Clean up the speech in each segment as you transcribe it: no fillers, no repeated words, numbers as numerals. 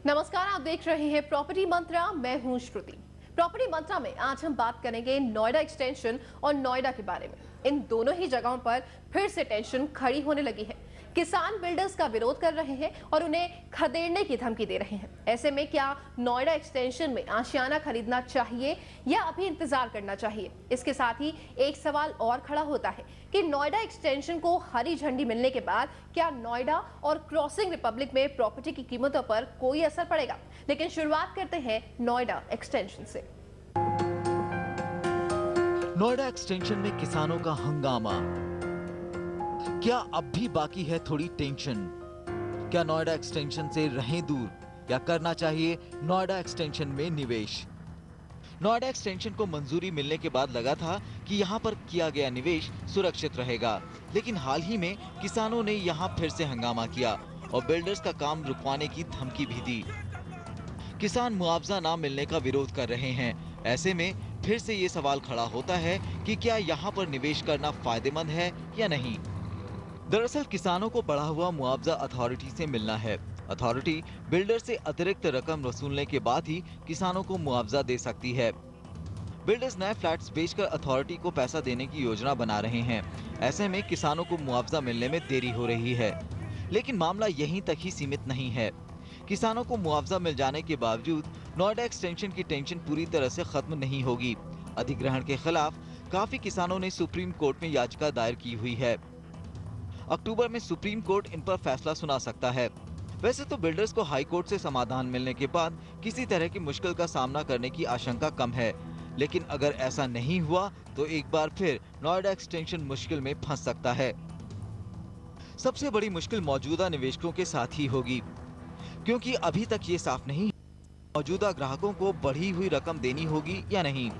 नमस्कार, आप देख रहे हैं प्रॉपर्टी मंत्रा। मैं हूं श्रुति। प्रॉपर्टी मंत्रा में आज हम बात करेंगे नोएडा एक्सटेंशन और नोएडा के बारे में। इन दोनों ही जगहों पर फिर से टेंशन खड़ी होने लगी है। किसान बिल्डर्स का विरोध कर रहे हैं और उन्हें खदेड़ने की धमकी दे रहे हैं। ऐसे में क्या नोएडा एक्सटेंशन में आशियाना खरीदना चाहिए या अभी इंतजार करना चाहिए? इसके साथ ही एक सवाल और खड़ा होता है कि नोएडा एक्सटेंशन को हरी झंडी मिलने के बाद क्या नोएडा और क्रॉसिंग रिपब्लिक में प्रॉपर्टी की कीमतों पर कोई असर पड़ेगा? लेकिन शुरुआत करते हैं नोएडा एक्सटेंशन से। नोएडा एक्सटेंशन में किसानों का हंगामा। क्या अब भी बाकी है थोड़ी टेंशन? क्या नोएडा एक्सटेंशन से रहें दूर या करना चाहिए नोएडा एक्सटेंशन में निवेश? नोएडा एक्सटेंशन को मंजूरी मिलने के बाद लगा था कि यहां पर किया गया निवेश सुरक्षित रहेगा, लेकिन हाल ही में किसानों ने यहां फिर से हंगामा किया और बिल्डर्स का काम रुकवाने की धमकी भी दी। किसान मुआवजा ना मिलने का विरोध कर रहे हैं। ऐसे में फिर से ये सवाल खड़ा होता है कि क्या यहाँ पर निवेश करना फायदेमंद है या नहीं। दरअसल किसानों को बढ़ा हुआ मुआवजा अथॉरिटी से मिलना है। अथॉरिटी बिल्डर से अतिरिक्त रकम वसूलने के बाद ही किसानों को मुआवजा दे सकती है। बिल्डर्स नए फ्लैट्स बेचकर अथॉरिटी को पैसा देने की योजना बना रहे हैं। ऐसे में किसानों को मुआवजा मिलने में देरी हो रही है, लेकिन मामला यहीं तक ही सीमित नहीं है। किसानों को मुआवजा मिल जाने के बावजूद नोएडा एक्सटेंशन की टेंशन पूरी तरह से खत्म नहीं होगी। अधिग्रहण के खिलाफ काफी किसानों ने सुप्रीम कोर्ट में याचिका दायर की हुई है। अक्टूबर में सुप्रीम कोर्ट इन पर फैसला सुना सकता है। वैसे तो बिल्डर्स को हाई कोर्ट से समाधान मिलने के बाद किसी तरह की मुश्किल का सामना करने की आशंका कम है, लेकिन अगर ऐसा नहीं हुआ तो एक बार फिर नोएडा एक्सटेंशन मुश्किल में फंस सकता है। सबसे बड़ी मुश्किल मौजूदा निवेशकों के साथ ही होगी, क्योंकि अभी तक ये साफ नहीं मौजूदा ग्राहकों को बढ़ी हुई रकम देनी होगी या नहीं।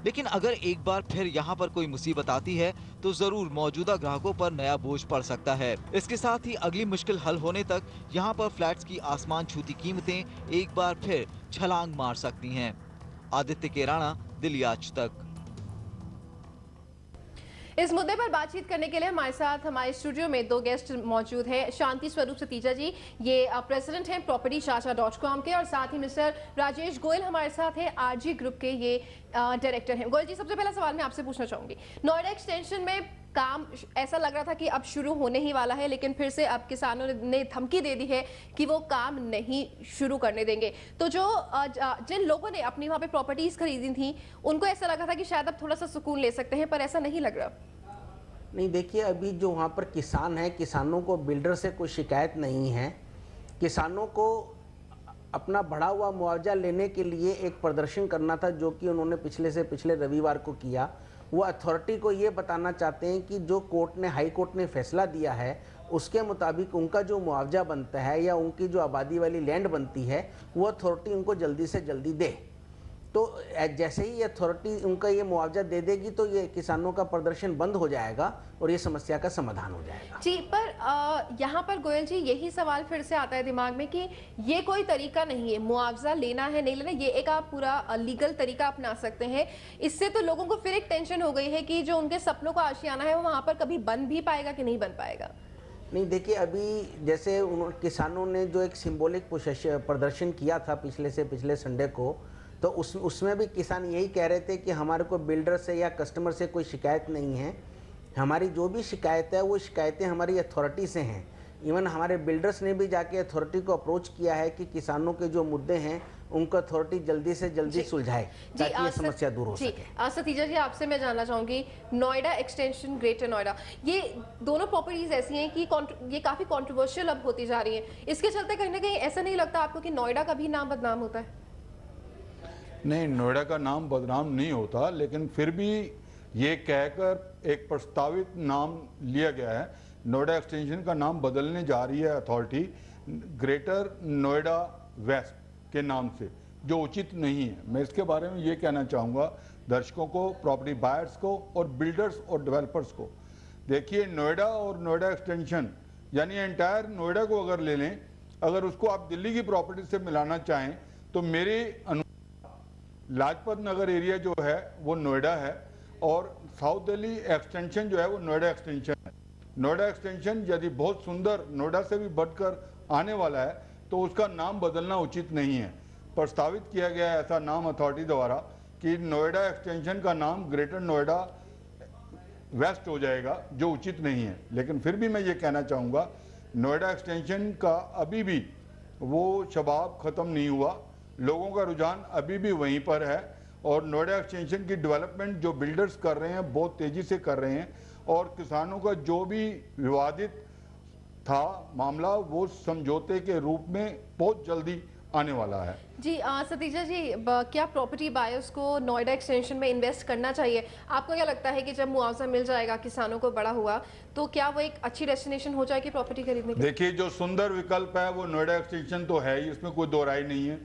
लेकिन अगर एक बार फिर यहाँ पर कोई मुसीबत आती है तो जरूर मौजूदा ग्राहकों पर नया बोझ पड़ सकता है। इसके साथ ही अगली मुश्किल हल होने तक यहाँ पर फ्लैट्स की आसमान छूती कीमतें एक बार फिर छलांग मार सकती हैं। आदित्य केराना, दिल्ली आज तक। इस मुद्दे पर बातचीत करने के लिए हमारे साथ हमारे स्टूडियो में दो गेस्ट मौजूद हैं। शांति स्वरूप सतीजा जी, ये प्रेसिडेंट हैं propertychacha.com के, और साथ ही मिस्टर राजेश गोयल हमारे साथ हैं, आरजी ग्रुप के ये डायरेक्टर हैं। गोयल जी, सबसे पहला सवाल मैं आपसे पूछना चाहूंगी, नोएडा एक्सटेंशन में काम ऐसा लग रहा था कि अब शुरू होने ही वाला है, लेकिन फिर से अब किसानों ने धमकी दे दी है कि वो काम नहीं शुरू करने देंगे। तो जो जिन लोगों ने अपनी वहां पे प्रॉपर्टीज खरीदी थी उनको ऐसा लगा था कि शायद अब थोड़ा सा सुकून ले सकते हैं, पर ऐसा नहीं लग रहा। नहीं, देखिए, अभी जो वहाँ पर किसान है, किसानों को बिल्डर से कोई शिकायत नहीं है। किसानों को अपना बढ़ा हुआ मुआवजा लेने के लिए एक प्रदर्शन करना था, जो कि उन्होंने पिछले से पिछले रविवार को किया। वो अथॉरिटी को ये बताना चाहते हैं कि जो हाई कोर्ट ने फैसला दिया है उसके मुताबिक उनका जो मुआवजा बनता है या उनकी जो आबादी वाली लैंड बनती है वो अथॉरिटी उनको जल्दी से जल्दी दे। तो जैसे ही अथॉरिटी उनका ये मुआवजा दे देगी तो ये किसानों का प्रदर्शन बंद हो जाएगा और ये समस्या का समाधान हो जाएगा। जी, पर यहाँ पर गोयल जी यही सवाल फिर से आता है दिमाग में कि ये कोई तरीका नहीं है, मुआवजा लेना है नहीं लेना, ये एक आप पूरा लीगल तरीका अपना सकते हैं। इससे तो लोगों को फिर एक टेंशन हो गई है कि जो उनके सपनों का आशियाना है वो वहाँ पर कभी बन भी पाएगा कि नहीं बन पाएगा। नहीं, देखिए, अभी जैसे किसानों ने जो एक सिंबॉलिक प्रदर्शन किया था पिछले संडे को, तो उसमें भी किसान यही कह रहे थे कि हमारे को बिल्डर से या कस्टमर से कोई शिकायत नहीं है। हमारी जो भी शिकायत है वो शिकायतें हमारी अथॉरिटी से हैं। इवन हमारे बिल्डर्स ने भी जाके अथॉरिटी को अप्रोच किया है कि किसानों के जो मुद्दे हैं उनको अथॉरिटी जल्दी से जल्दी सुलझाए ताकि ये समस्या दूर हो सके। सतीजा जी, आपसे मैं जानना चाहूंगी, नोएडा एक्सटेंशन, ग्रेटर नोएडा, ये दोनों प्रॉपर्टीज ऐसी हैं कि ये काफी कंट्रोवर्शियल अब होती जा रही हैं। इसके चलते कहीं ना कहीं ऐसा नहीं लगता आपको कि नोएडा का भी नाम बदनाम होता है? नहीं, नोएडा का नाम बदनाम नहीं होता, लेकिन फिर भी ये कहकर एक प्रस्तावित नाम लिया गया है। नोएडा एक्सटेंशन का नाम बदलने जा रही है अथॉरिटी ग्रेटर नोएडा वेस्ट के नाम से, जो उचित नहीं है। मैं इसके बारे में ये कहना चाहूँगा दर्शकों को, प्रॉपर्टी बायर्स को और बिल्डर्स और डेवलपर्स को। देखिए, नोएडा और नोएडा एक्सटेंशन यानी एंटायर नोएडा को अगर ले लें, अगर उसको आप दिल्ली की प्रॉपर्टी से मिलाना चाहें तो मेरे लाजपत नगर एरिया जो है वो नोएडा है और साउथ दिल्ली एक्सटेंशन जो है वो नोएडा एक्सटेंशन है। नोएडा एक्सटेंशन यदि बहुत सुंदर नोएडा से भी बढ़कर आने वाला है, तो उसका नाम बदलना उचित नहीं है। प्रस्तावित किया गया है ऐसा नाम अथॉरिटी द्वारा कि नोएडा एक्सटेंशन का नाम ग्रेटर नोएडा वेस्ट हो जाएगा, जो उचित नहीं है। लेकिन फिर भी मैं ये कहना चाहूँगा, नोएडा एक्सटेंशन का अभी भी वो शबाब ख़त्म नहीं हुआ, लोगों का रुझान अभी भी वहीं पर है और नोएडा एक्सटेंशन की डेवलपमेंट जो बिल्डर्स कर रहे हैं बहुत तेज़ी से कर रहे हैं और किसानों का जो भी विवादित था मामला वो समझौते के रूप में बहुत जल्दी आने वाला है। जी सतीजा जी, क्या प्रॉपर्टी बायर्स को नोएडा एक्सटेंशन में इन्वेस्ट करना चाहिए? आपको क्या लगता है कि जब मुआवजा मिल जाएगा किसानों को बड़ा हुआ तो क्या वो एक अच्छी डेस्टिनेशन हो जाएगी प्रॉपर्टी खरीदने की? देखिए, जो सुंदर विकल्प है वो नोएडा एक्सटेंशन तो है ही, इसमें कोई दो राय नहीं है।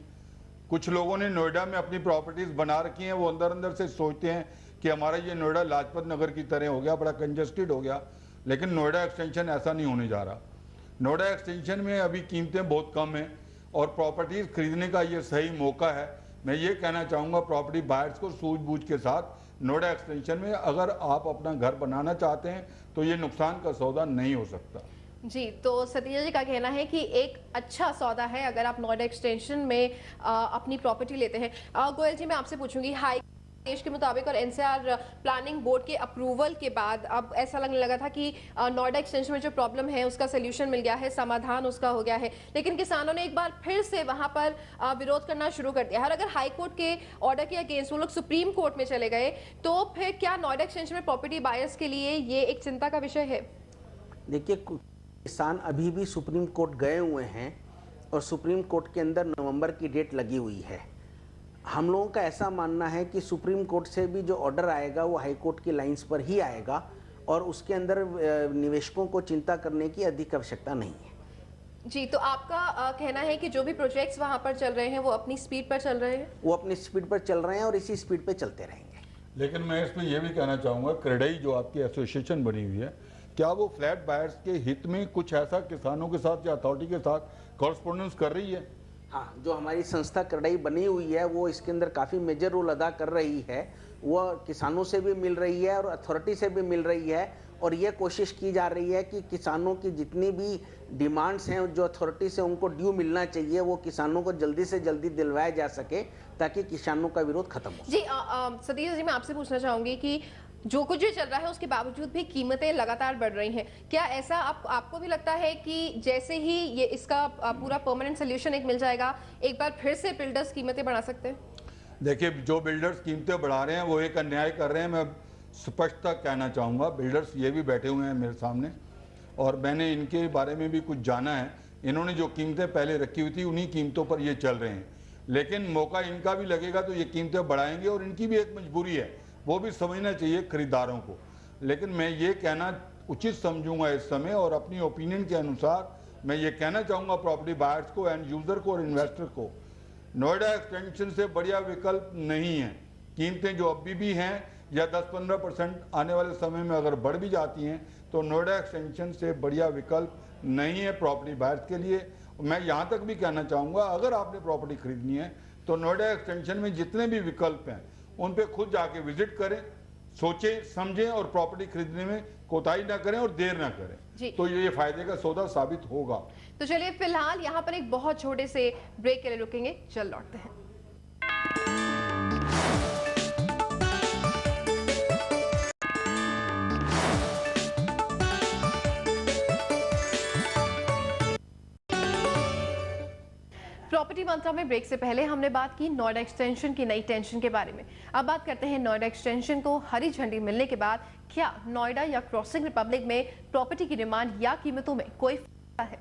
कुछ लोगों ने नोएडा में अपनी प्रॉपर्टीज बना रखी हैं, वो अंदर अंदर से सोचते हैं कि हमारा ये नोएडा लाजपत नगर की तरह हो गया, बड़ा कंजस्टेड हो गया। लेकिन नोएडा एक्सटेंशन ऐसा नहीं होने जा रहा। नोएडा एक्सटेंशन में अभी कीमतें बहुत कम हैं और प्रॉपर्टीज खरीदने का ये सही मौका है। मैं ये कहना चाहूँगा प्रॉपर्टी बायर्स को सूझबूझ के साथ नोएडा एक्सटेंशन में अगर आप अपना घर बनाना चाहते हैं तो ये नुकसान का सौदा नहीं हो सकता। जी, तो सतीजा जी का कहना है कि एक अच्छा सौदा है अगर आप नोएडा एक्सटेंशन में अपनी प्रॉपर्टी लेते हैं। गोयल जी, मैं आपसे पूछूंगी, हाई देश के मुताबिक और एनसीआर प्लानिंग बोर्ड के अप्रूवल के बाद अब ऐसा लगने लगा था कि नोएडा एक्सटेंशन में जो प्रॉब्लम है उसका सोल्यूशन मिल गया है, समाधान उसका हो गया है, लेकिन किसानों ने एक बार फिर से वहां पर विरोध करना शुरू कर दिया है। और अगर हाई कोर्ट के ऑर्डर के अगेंस्ट वो लोग सुप्रीम कोर्ट में चले गए तो फिर क्या नोएडा एक्सटेंशन में प्रॉपर्टी बायर्स के लिए ये एक चिंता का विषय है? देखिए, किसान अभी भी सुप्रीम कोर्ट गए हुए हैं और सुप्रीम कोर्ट के अंदर नवंबर की डेट लगी हुई है। हम लोगों का ऐसा मानना है कि सुप्रीम कोर्ट से भी जो ऑर्डर आएगा वो हाई कोर्ट की लाइंस पर ही आएगा और उसके अंदर निवेशकों को चिंता करने की अधिक आवश्यकता नहीं है। जी, तो आपका कहना है कि जो भी प्रोजेक्ट्स वहां पर चल रहे हैं वो अपनी स्पीड पर चल रहे हैं? वो अपनी स्पीड पर चल रहे हैं और इसी स्पीड पर चलते रहेंगे। लेकिन मैं इसमें यह भी कहना चाहूँगा, क्रेडाई जो आपकी एसोसिएशन बनी हुई है, क्या वो फ्लैट बायर्स के हित में कुछ ऐसा किसानों के साथ या अथॉरिटी के साथ कॉरस्पॉन्डेंस कर रही है? हाँ, जो हमारी संस्था क्रेडाई बनी हुई है वो इसके अंदर काफ़ी मेजर रोल अदा कर रही है। वो किसानों से भी मिल रही है और अथॉरिटी से भी मिल रही है और ये कोशिश की जा रही है कि किसानों की जितनी भी डिमांड्स हैं जो अथॉरिटी से उनको ड्यू मिलना चाहिए वो किसानों को जल्दी से जल्दी दिलवाया जा सके ताकि किसानों का विरोध खत्म हो। जी सतीश जी, मैं आपसे पूछना चाहूंगी कि जो कुछ भी चल रहा है उसके बावजूद भी कीमतें लगातार बढ़ रही हैं, क्या ऐसा आपको भी लगता है कि जैसे ही ये इसका पूरा परमानेंट सोल्यूशन एक मिल जाएगा एक बार फिर से बिल्डर्स कीमतें बढ़ा सकते हैं? देखिए, जो बिल्डर्स कीमतें बढ़ा रहे हैं वो एक अन्याय कर रहे हैं। मैं स्पष्टता कहना चाहूँगा, बिल्डर्स ये भी बैठे हुए हैं मेरे सामने और मैंने इनके बारे में भी कुछ जाना है। इन्होंने जो कीमतें पहले रखी हुई थी उन्हीं कीमतों पर ये चल रहे हैं, लेकिन मौका इनका भी लगेगा तो ये कीमतें बढ़ाएंगे और इनकी भी एक मजबूरी है, वो भी समझना चाहिए खरीदारों को। लेकिन मैं ये कहना उचित समझूंगा इस समय और अपनी ओपिनियन के अनुसार मैं ये कहना चाहूँगा प्रॉपर्टी बायर्स को, एंड यूज़र को और इन्वेस्टर को, नोएडा एक्सटेंशन से बढ़िया विकल्प नहीं है। कीमतें जो अभी भी हैं या 10-15% आने वाले समय में अगर बढ़ भी जाती हैं तो नोएडा एक्सटेंशन से बढ़िया विकल्प नहीं है प्रॉपर्टी बायर्स के लिए। मैं यहाँ तक भी कहना चाहूँगा, अगर आपने प्रॉपर्टी खरीदनी है तो नोएडा एक्सटेंशन में जितने भी विकल्प हैं उन पे खुद जाके विजिट करें, सोचें समझें और प्रॉपर्टी खरीदने में कोताही ना करें और देर ना करें, तो ये फायदे का सौदा साबित होगा। तो चलिए फिलहाल यहाँ पर एक बहुत छोटे से ब्रेक के लिए रुकेंगे, चल लौटते हैं। प्रॉपर्टी मंत्रा में ब्रेक से पहले हमने बात की नोएडा एक्सटेंशन की नई टेंशन के बारे में। अब बात करते हैं नोएडा एक्सटेंशन को हरी झंडी मिलने के बाद क्या नोएडा या क्रॉसिंग रिपब्लिक में प्रॉपर्टी की डिमांड या कीमतों में कोई फर्क है?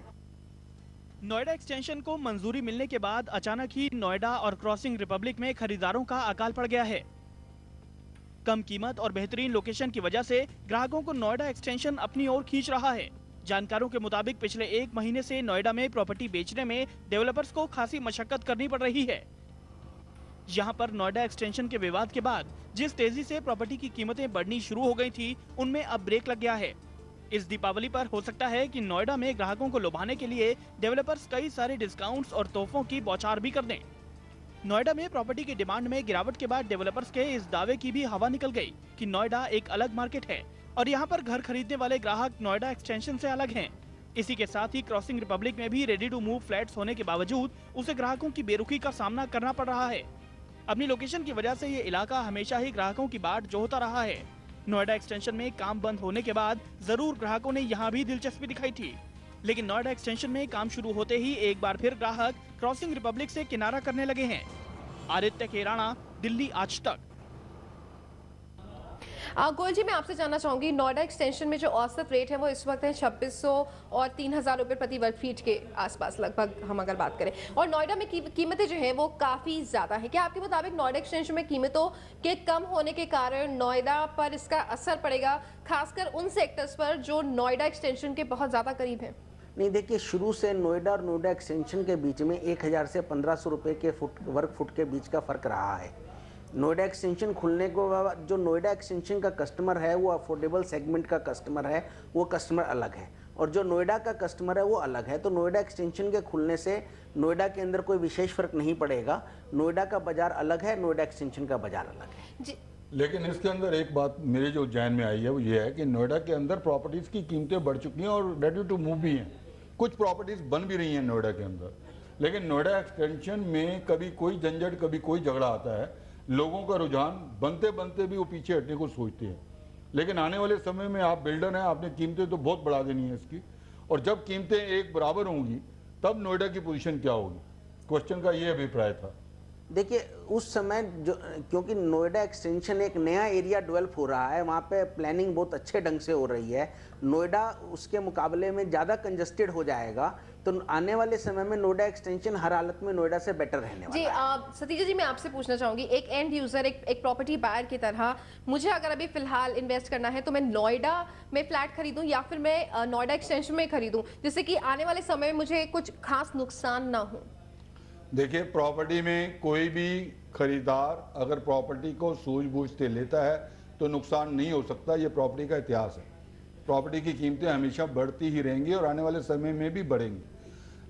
नोएडा एक्सटेंशन को मंजूरी मिलने के बाद अचानक ही नोएडा और क्रॉसिंग रिपब्लिक में खरीदारों का अकाल पड़ गया है। कम कीमत और बेहतरीन लोकेशन की वजह से ग्राहकों को नोएडा एक्सटेंशन अपनी ओर खींच रहा है। जानकारों के मुताबिक पिछले 1 महीने से नोएडा में प्रॉपर्टी बेचने में डेवलपर्स को खासी मशक्कत करनी पड़ रही है। यहां पर नोएडा एक्सटेंशन के विवाद के बाद जिस तेजी से प्रॉपर्टी की कीमतें बढ़नी शुरू हो गई थी, उनमें अब ब्रेक लग गया है। इस दीपावली पर हो सकता है कि नोएडा में ग्राहकों को लुभाने के लिए डेवलपर्स कई सारे डिस्काउंट्स और तोहफों की बौछार भी कर दें। नोएडा में प्रॉपर्टी की डिमांड में गिरावट के बाद डेवलपर्स के इस दावे की भी हवा निकल गई कि नोएडा एक अलग मार्केट है और यहाँ पर घर खरीदने वाले ग्राहक नोएडा एक्सटेंशन से अलग हैं। इसी के साथ ही क्रॉसिंग रिपब्लिक में भी रेडी टू मूव फ्लैट्स होने के बावजूद उसे ग्राहकों की बेरुखी का सामना करना पड़ रहा है। अपनी लोकेशन की वजह से ये इलाका हमेशा ही ग्राहकों की बाट जोहता रहा है। नोएडा एक्सटेंशन में काम बंद होने के बाद जरूर ग्राहकों ने यहाँ भी दिलचस्पी दिखाई थी, लेकिन नोएडा एक्सटेंशन में काम शुरू होते ही एक बार फिर ग्राहक क्रॉसिंग रिपब्लिक से किनारा करने लगे हैं। आदित्य केराना, दिल्ली आज तक। गोयल जी, मैं आपसे जानना चाहूंगी, नोएडा एक्सटेंशन में जो औसत रेट है वो इस वक्त है 2600 और 3000 रुपए प्रति वर्ग फीट के आसपास लगभग, हम अगर बात करें, और नोएडा में कीमतें जो है वो काफ़ी ज़्यादा है। क्या आपके मुताबिक नोएडा एक्सटेंशन में कीमतों के कम होने के कारण नोएडा पर इसका असर पड़ेगा, खासकर उन सेक्टर्स पर जो नोएडा एक्सटेंशन के बहुत ज़्यादा करीब हैं? नहीं, देखिए, शुरू से नोएडा और नोएडा एक्सटेंशन के बीच में 1000 से 1500 रुपये के वर्ग फुट के बीच का फ़र्क रहा है। नोएडा एक्सटेंशन खुलने के बाद जो नोएडा एक्सटेंशन का कस्टमर है वो अफोर्डेबल सेगमेंट का कस्टमर है, वो कस्टमर अलग है, और जो नोएडा का कस्टमर है वो अलग है। तो नोएडा एक्सटेंशन के खुलने से नोएडा के अंदर कोई विशेष फ़र्क नहीं पड़ेगा। नोएडा का बाज़ार अलग है, नोएडा एक्सटेंशन का बाज़ार अलग है जी। लेकिन इसके अंदर एक बात मेरे जो जहन में आई है वो ये है कि नोएडा के अंदर प्रॉपर्टीज़ की कीमतें बढ़ चुकी हैं और रेडी टू मूव भी हैं। कुछ प्रॉपर्टीज़ बन भी रही हैं नोएडा के अंदर, लेकिन नोएडा एक्सटेंशन में कभी कोई झंझट, कभी कोई झगड़ा आता है। लोगों का रुझान बनते बनते भी वो पीछे हटने को सोचते हैं। लेकिन आने वाले समय में आप बिल्डर हैं, आपने कीमतें तो बहुत बढ़ा देनी है इसकी, और जब कीमतें एक बराबर होंगी तब नोएडा की पोजीशन क्या होगी, क्वेश्चन का ये अभिप्राय था। देखिए, उस समय जो, क्योंकि नोएडा एक्सटेंशन एक नया एरिया डेवलप हो रहा है, वहाँ पे प्लानिंग बहुत अच्छे ढंग से हो रही है। नोएडा उसके मुकाबले में ज़्यादा कंजस्टेड हो जाएगा, तो आने वाले समय में नोएडा एक्सटेंशन हर हालत में नोएडा से बेटर रहने वाला है। जी, सतीजा जी, मैं आपसे पूछना चाहूंगी, एक एंड यूजर, एक प्रॉपर्टी बायर की तरह, मुझे अगर अभी फिलहाल इन्वेस्ट करना है तो मैं नोएडा में फ्लैट खरीदूं या फिर मैं नोएडा एक्सटेंशन में खरीदूं, जिससे कि आने वाले समय में मुझे कुछ खास नुकसान ना हो? देखिए, प्रॉपर्टी में कोई भी खरीदार अगर प्रॉपर्टी को सूझबूझ से लेता है तो नुकसान नहीं हो सकता। ये प्रॉपर्टी का इतिहास है। प्रॉपर्टी की कीमतें हमेशा बढ़ती ही रहेंगी और आने वाले समय में भी बढ़ेंगी।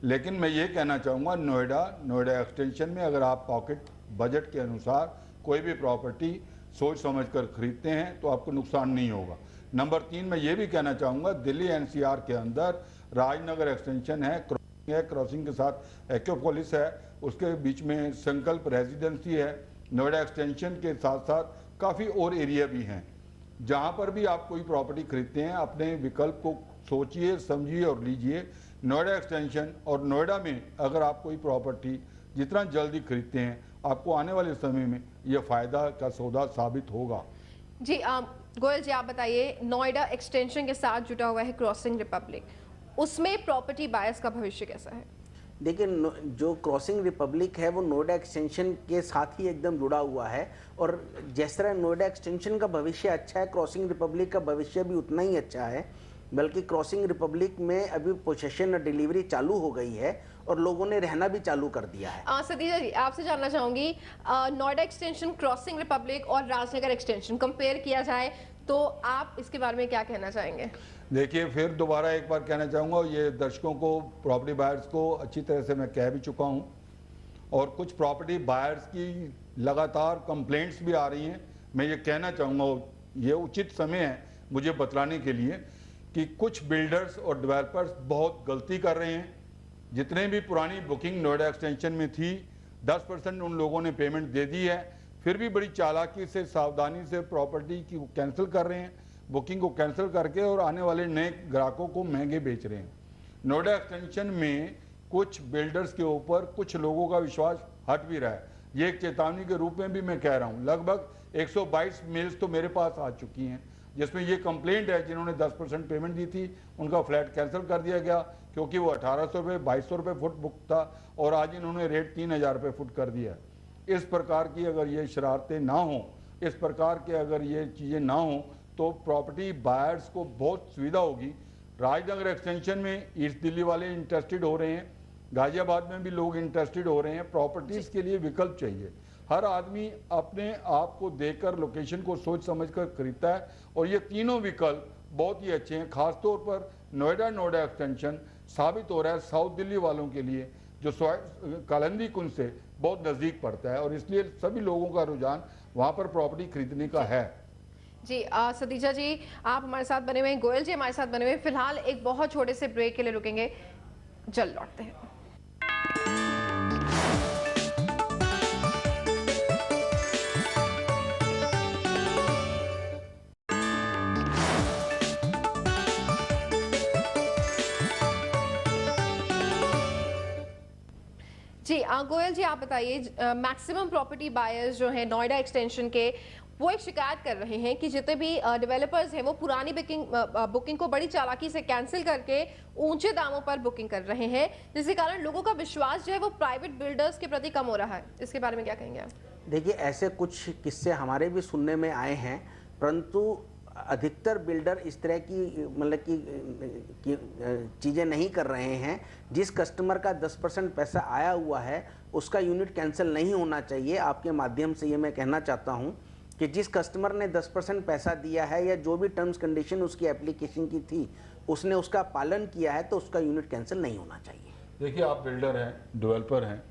लेकिन मैं ये कहना चाहूँगा, नोएडा एक्सटेंशन में अगर आप पॉकेट बजट के अनुसार कोई भी प्रॉपर्टी सोच समझ कर खरीदते हैं तो आपको नुकसान नहीं होगा। नंबर 3, मैं ये भी कहना चाहूँगा, दिल्ली NCR के अंदर राजनगर एक्सटेंशन है, क्रॉसिंग के साथ एक्योपोलिस है, उसके बीच में संकल्प रेजिडेंसी है। नोएडा एक्सटेंशन के साथ साथ काफ़ी और एरिया भी हैं। जहाँ पर भी आप कोई प्रॉपर्टी खरीदते हैं, अपने विकल्प को सोचिए, समझिए और लीजिए। नोएडा एक्सटेंशन और नोएडा में अगर आप कोई प्रॉपर्टी जितना जल्दी खरीदते हैं, आपको आने वाले समय में यह फ़ायदा का सौदा साबित होगा। जी, गोयल जी, आप बताइए, नोएडा एक्सटेंशन के साथ जुटा हुआ है क्रॉसिंग रिपब्लिक, उसमें प्रॉपर्टी बायर्स का भविष्य कैसा है? देखिए, जो क्रॉसिंग रिपब्लिक है वो नोएडा एक्सटेंशन के साथ ही एकदम जुड़ा हुआ है, और जिस तरह नोएडा एक्सटेंशन का भविष्य अच्छा है, क्रॉसिंग रिपब्लिक का भविष्य भी उतना ही अच्छा है। बल्कि क्रॉसिंग रिपब्लिक में अभी पोसेशन और डिलीवरी चालू हो गई है और लोगों ने रहना भी चालू कर दिया है। सतीजा जी, आपसे जानना चाहूंगी, नोएडा एक्सटेंशन, क्रॉसिंग रिपब्लिक और राजनगर एक्सटेंशन कंपेयर किया जाए तो आप इसके बारे में क्या कहना चाहेंगे? देखिए, फिर दोबारा एक बार कहना चाहूँगा, ये दर्शकों को, प्रॉपर्टी बायर्स को अच्छी तरह से मैं कह भी चुका हूँ, और कुछ प्रॉपर्टी बायर्स की लगातार कंप्लेंट्स भी आ रही हैं। मैं ये कहना चाहूँगा, ये उचित समय है मुझे बतलाने के लिए कि कुछ बिल्डर्स और डेवलपर्स बहुत गलती कर रहे हैं। जितने भी पुरानी बुकिंग नोएडा एक्सटेंशन में थी, 10% उन लोगों ने पेमेंट दे दी है, फिर भी बड़ी चालाकी से, सावधानी से प्रॉपर्टी की कैंसिल कर रहे हैं, बुकिंग को कैंसिल करके, और आने वाले नए ग्राहकों को महंगे बेच रहे हैं। नोएडा एक्सटेंशन में कुछ बिल्डर्स के ऊपर कुछ लोगों का विश्वास हट भी रहा है। ये एक चेतावनी के रूप में भी मैं कह रहा हूँ। लगभग 122 मेल्स तो मेरे पास आ चुकी हैं जिसमें ये कंप्लेंट है, जिन्होंने 10% पेमेंट दी थी उनका फ्लैट कैंसिल कर दिया गया, क्योंकि वो 1800 रुपये 2200 रुपये फुट बुक था, और आज इन्होंने रेट 3000 रुपये फुट कर दिया। इस प्रकार की अगर ये शरारतें ना हों, इस प्रकार के अगर ये चीज़ें ना हों, तो प्रॉपर्टी बायर्स को बहुत सुविधा होगी। राजनगर एक्सटेंशन में ईस्ट दिल्ली वाले इंटरेस्टेड हो रहे हैं, गाजियाबाद में भी लोग इंटरेस्टेड हो रहे हैं। प्रॉपर्टीज़ के लिए विकल्प चाहिए। हर आदमी अपने आप को देखकर, लोकेशन को सोच समझकर खरीदता है, और ये तीनों विकल्प बहुत ही अच्छे हैं। खासतौर पर नोएडा एक्सटेंशन साबित हो रहा है साउथ दिल्ली वालों के लिए, जो कालिंदी कुंज से बहुत नज़दीक पड़ता है, और इसलिए सभी लोगों का रुझान वहाँ पर प्रॉपर्टी खरीदने का है। जी सतीजा जी आप हमारे साथ बने हुए हैं, गोयल जी हमारे साथ बने हुए हैं। फिलहाल एक बहुत छोटे से ब्रेक के लिए रुकेंगे, जल्द लौटते हैं। जी गोयल जी आप बताइए, मैक्सिमम प्रॉपर्टी बायर्स जो हैं नोएडा एक्सटेंशन के, वो एक शिकायत कर रहे हैं कि जितने भी डेवलपर्स हैं वो पुरानी बुकिंग को बड़ी चालाकी से कैंसिल करके ऊंचे दामों पर बुकिंग कर रहे हैं, जिसके कारण लोगों का विश्वास जो है वो प्राइवेट बिल्डर्स के प्रति कम हो रहा है। इसके बारे में क्या कहेंगे आप? देखिए, ऐसे कुछ किस्से हमारे भी सुनने में आए हैं, परंतु अधिकतर बिल्डर इस तरह की मतलब कि चीज़ें नहीं कर रहे हैं। जिस कस्टमर का 10% पैसा आया हुआ है उसका यूनिट कैंसिल नहीं होना चाहिए। आपके माध्यम से ये मैं कहना चाहता हूँ कि जिस कस्टमर ने 10% पैसा दिया है या जो भी टर्म्स कंडीशन उसकी एप्लीकेशन की थी उसने उसका पालन किया है तो उसका यूनिट कैंसिल नहीं होना चाहिए। देखिए, आप बिल्डर हैं, डेवलपर हैं,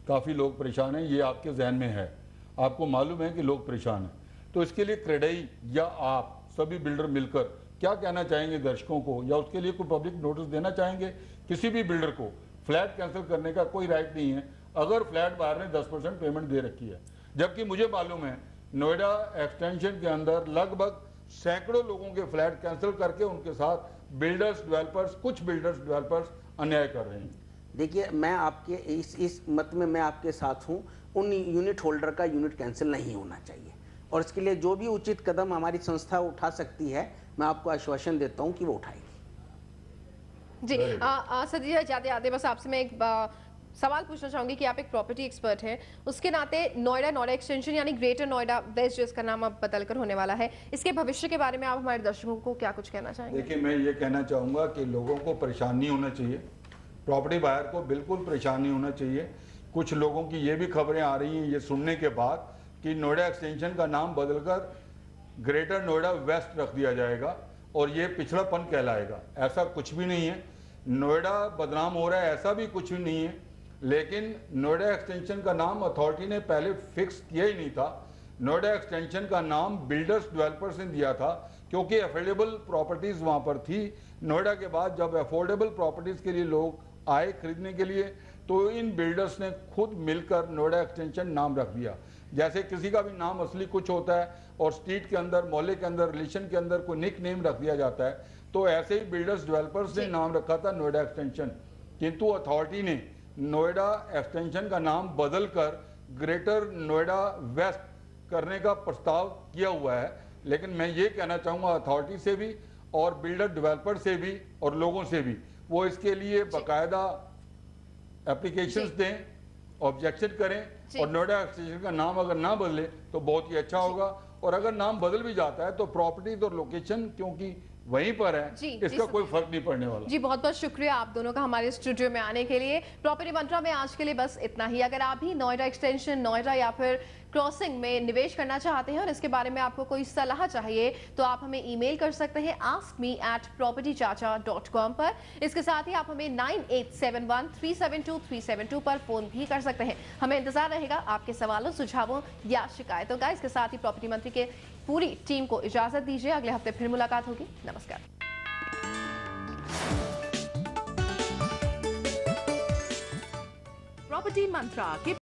काफ़ी लोग परेशान हैं, ये आपके जहन में है, आपको मालूम है कि लोग परेशान हैं, तो इसके लिए क्रेडाई या आप सभी बिल्डर मिलकर क्या कहना चाहेंगे दर्शकों को, या उसके लिए कोई पब्लिक नोटिस देना चाहेंगे? किसी भी बिल्डर को फ्लैट कैंसिल करने का कोई राइट नहीं है अगर फ्लैट बाहर ने 10% पेमेंट दे रखी है, जबकि मुझे मालूम है नोएडा एक्सटेंशन के अंदर लगभग सैकड़ों लोगों के फ्लैट कैंसिल करके उनके साथ कुछ बिल्डर्स डेवलपर्स अन्याय कर रहे हैं। देखिए, मैं आपके इस मत में मैं आपके साथ हूँ। उन यूनिट होल्डर का यूनिट कैंसिल नहीं होना चाहिए और इसके लिए जो भी उचित कदम हमारी संस्था उठा सकती है मैं आपको आश्वासन देता हूँ कि वो उठाएगी। जी सतीजा, जाते आते बस आपसे मैं एक सवाल पूछना चाहूंगी कि आप एक प्रॉपर्टी एक्सपर्ट हैं, उसके नाते नोएडा एक्सटेंशन यानी ग्रेटर नोएडा वेस्ट जिसका नाम अब बदलकर होने वाला है, इसके भविष्य के बारे में आप हमारे दर्शकों को क्या कुछ कहना चाहेंगे? देखिए, मैं ये कहना चाहूँगा कि लोगों को परेशान नहीं होना चाहिए, प्रॉपर्टी बायर को बिल्कुल परेशान नहीं होना चाहिए। कुछ लोगों की ये भी खबरें आ रही हैं ये सुनने के बाद कि नोएडा एक्सटेंशन का नाम बदलकर ग्रेटर नोएडा वेस्ट रख दिया जाएगा और ये पिछड़ापन कहलाएगा। ऐसा कुछ भी नहीं है, नोएडा बदनाम हो रहा है ऐसा भी कुछ भी नहीं है। लेकिन नोएडा एक्सटेंशन का नाम अथॉरिटी ने पहले फिक्स किया ही नहीं था। नोएडा एक्सटेंशन का नाम बिल्डर्स डेवलपर्स ने दिया था क्योंकि अफोर्डेबल प्रॉपर्टीज़ वहाँ पर थी। नोएडा के बाद जब अफोर्डेबल प्रॉपर्टीज़ के लिए लोग आए खरीदने के लिए तो इन बिल्डर्स ने खुद मिलकर नोएडा एक्सटेंशन नाम रख दिया। जैसे किसी का भी नाम असली कुछ होता है और स्ट्रीट के अंदर, मोहल्ले के अंदर, रिलेशन के अंदर कोई निक नेम रख दिया जाता है, तो ऐसे ही बिल्डर्स डेवलपर्स ने नाम रखा था नोएडा एक्सटेंशन। किंतु अथॉरिटी ने नोएडा एक्सटेंशन का नाम बदलकर ग्रेटर नोएडा वेस्ट करने का प्रस्ताव किया हुआ है। लेकिन मैं ये कहना चाहूँगा अथॉरिटी से भी और बिल्डर डेवलपर से भी और लोगों से भी, वो इसके लिए बाकायदा एप्लीकेशंस दें, ऑब्जेक्शन करें और नोएडा एक्सटेंशन का नाम अगर ना बदले तो बहुत ही अच्छा होगा। और अगर नाम बदल भी जाता है तो प्रॉपर्टीज और लोकेशन क्योंकि वहीं पर है, इसका कोई फर्क नहीं पड़ने वाला। जी बहुत बहुत शुक्रिया आप दोनों का हमारे स्टूडियो में आने के लिए। प्रॉपर्टी मंत्रा में आज के लिए बस इतना ही। अगर आप भी नोएडा एक्सटेंशन, नोएडा या फिर क्रॉसिंग में निवेश करना चाहते हैं और इसके बारे में आपको कोई सलाह चाहिए तो आप हमें ईमेल कर सकते हैं askme@propertychacha.com पर। इसके साथ ही आप हमें 9871372372 पर फोन भी कर सकते हैं। हमें इंतजार रहेगा आपके सवालों, सुझावों या शिकायतों का। इसके साथ ही प्रॉपर्टी मंत्री के पूरी टीम को इजाजत दीजिए। अगले हफ्ते फिर मुलाकात होगी। नमस्कार। प्रॉपर्टी मंत्रा के